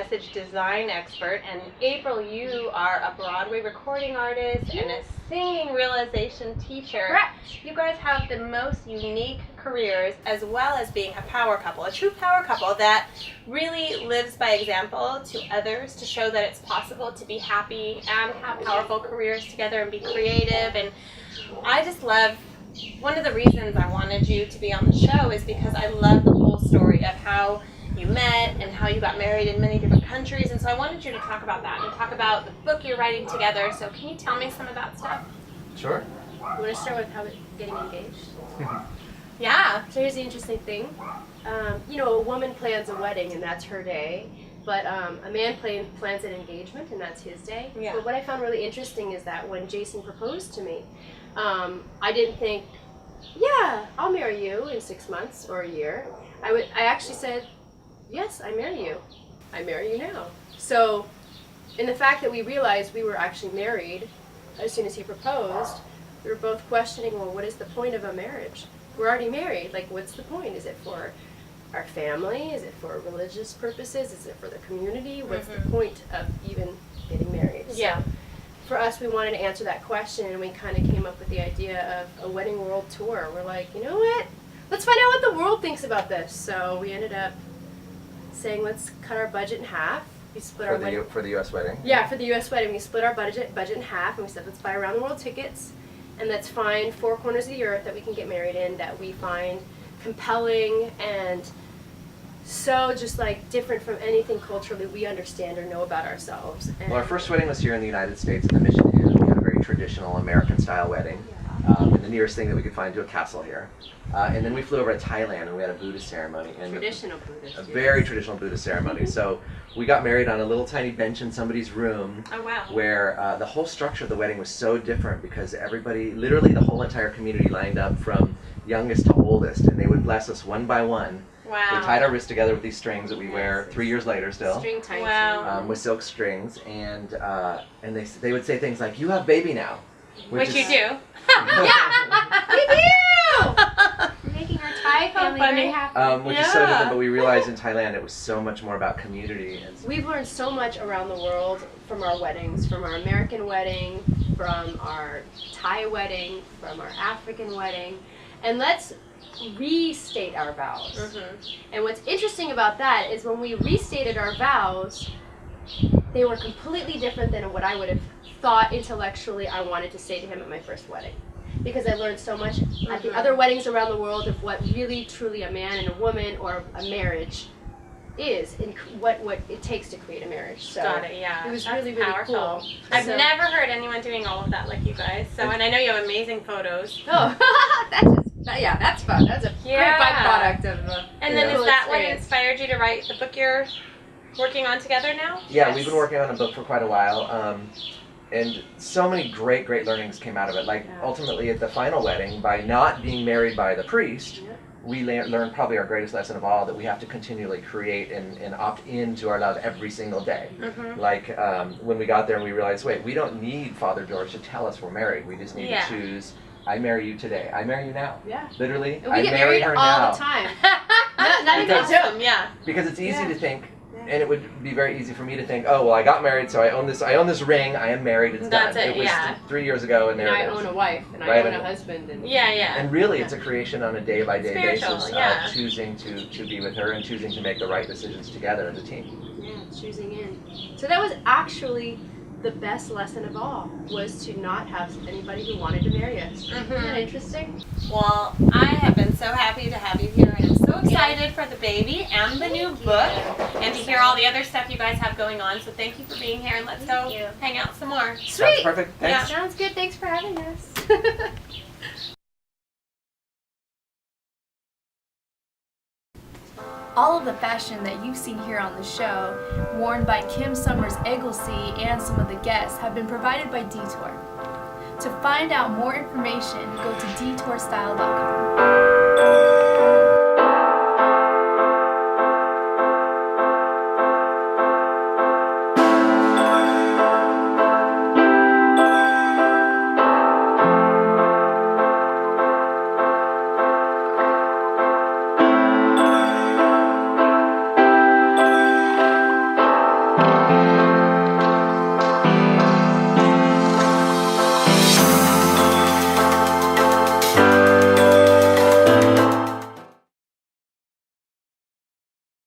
message design expert, and April, you are a Broadway recording artist and a singing realization teacher. Correct. You guys have the most unique careers, as well as being a power couple, a true power couple that really lives by example to others to show that it's possible to be happy and have powerful careers together and be creative. And I just love, one of the reasons I wanted you to be on the show is because I love the whole story of how you met and how you got married in many different countries. And so I wanted you to talk about that and talk about the book you're writing together. So can you tell me some of that stuff? Sure. You want to start with how getting engaged? Yeah. So here's the interesting thing. A woman plans a wedding and that's her day, but a man plans an engagement and that's his day. Yeah. But what I found really interesting is that when Jason proposed to me, I didn't think, yeah, I'll marry you in 6 months or a year. I actually said, yes, I marry you. I marry you now. So, in the fact that we realized we were actually married as soon as he proposed, we were both questioning, well, what is the point of a marriage? We're already married. Like, what's the point? Is it for our family? Is it for religious purposes? Is it for the community? What's the point of even getting married? Yeah. So, for us, we wanted to answer that question, and we kind of came up with the idea of a wedding world tour. We're like, you know what? Let's find out what the world thinks about this. So we ended up saying, let's cut our budget in half. We split our wedding. For the U.S. wedding? Yeah, for the U.S. wedding. We split our budget in half, and we said, let's buy around the world tickets, and let's find 4 corners of the earth that we can get married in, that we find compelling and so just like different from anything culturally we understand or know about ourselves. And Well, our first wedding was here in the United States in the Mission Inn. We had a very traditional American-style wedding, and the nearest thing that we could find to a castle here. And then we flew over to Thailand, and we had a Buddhist ceremony. And traditional Buddhist. A very traditional Buddhist ceremony. So we got married on a little tiny bench in somebody's room. Oh, wow. Where the whole structure of the wedding was so different because everybody, literally the whole entire community lined up from youngest to oldest, and they would bless us one by one. Wow. We tied our wrists together with these strings that we wear 3 years later still. String tights. Wow. With silk strings, and they would say things like, "You have baby now," Which you do. Yeah, we do! Making our Thai family very happy. Which is so different, but we realized in Thailand it was so much more about community. And We've learned so much around the world from our weddings, from our American wedding, from our Thai wedding, from our African wedding, and let's restate our vows. And what's interesting about that is when we restated our vows, they were completely different than what I would have thought intellectually I wanted to say to him at my first wedding. Because I learned so much at the other weddings around the world of what really truly a man and a woman or a marriage is, and what it takes to create a marriage. So Got it, yeah. it was That's really, really powerful. cool. I've So- never heard anyone doing all of that like you guys. So, and I know you have amazing photos. Oh, that's fun. That's a great byproduct of And then cool is that what experience. inspired you to write the book you're working on together now? yeah, we've been working on a book for quite a while, and so many great learnings came out of it. Like ultimately at the final wedding, by not being married by the priest, we learned probably our greatest lesson of all, that we have to continually create and opt into our love every single day. Like when we got there and we realized, wait, we don't need Father George to tell us we're married. We just need to choose, I marry you today. I marry you now. Yeah. Literally, And we I get marry married her all now. the time. not even a joke. Yeah. Because it's easy to think, and it would be very easy for me to think, oh well, I got married, so I own this ring. I am married. It's That's done. it, was yeah. 3 years ago, and And there I it is. own a wife, and Right. I own a husband. And Yeah. And really, it's a creation on a day-by-day Spiritual, basis yeah. of choosing to be with her and choosing to make the right decisions together as a team. Yeah, choosing in. So that was actually the best lesson of all, was to not have anybody who wanted to marry us. Isn't that interesting? Well, I have been so happy to have you here, and I'm so excited for the baby and the new book, and to hear all the other stuff you guys have going on. So thank you for being here, and let's go hang out some more. That's Sweet! perfect. Thanks. Yeah. Sounds good. Thanks for having us. All of the fashion that you've seen here on the show, worn by Kim Somers Egels and some of the guests, have been provided by Detour. To find out more information, go to detourstyle.com.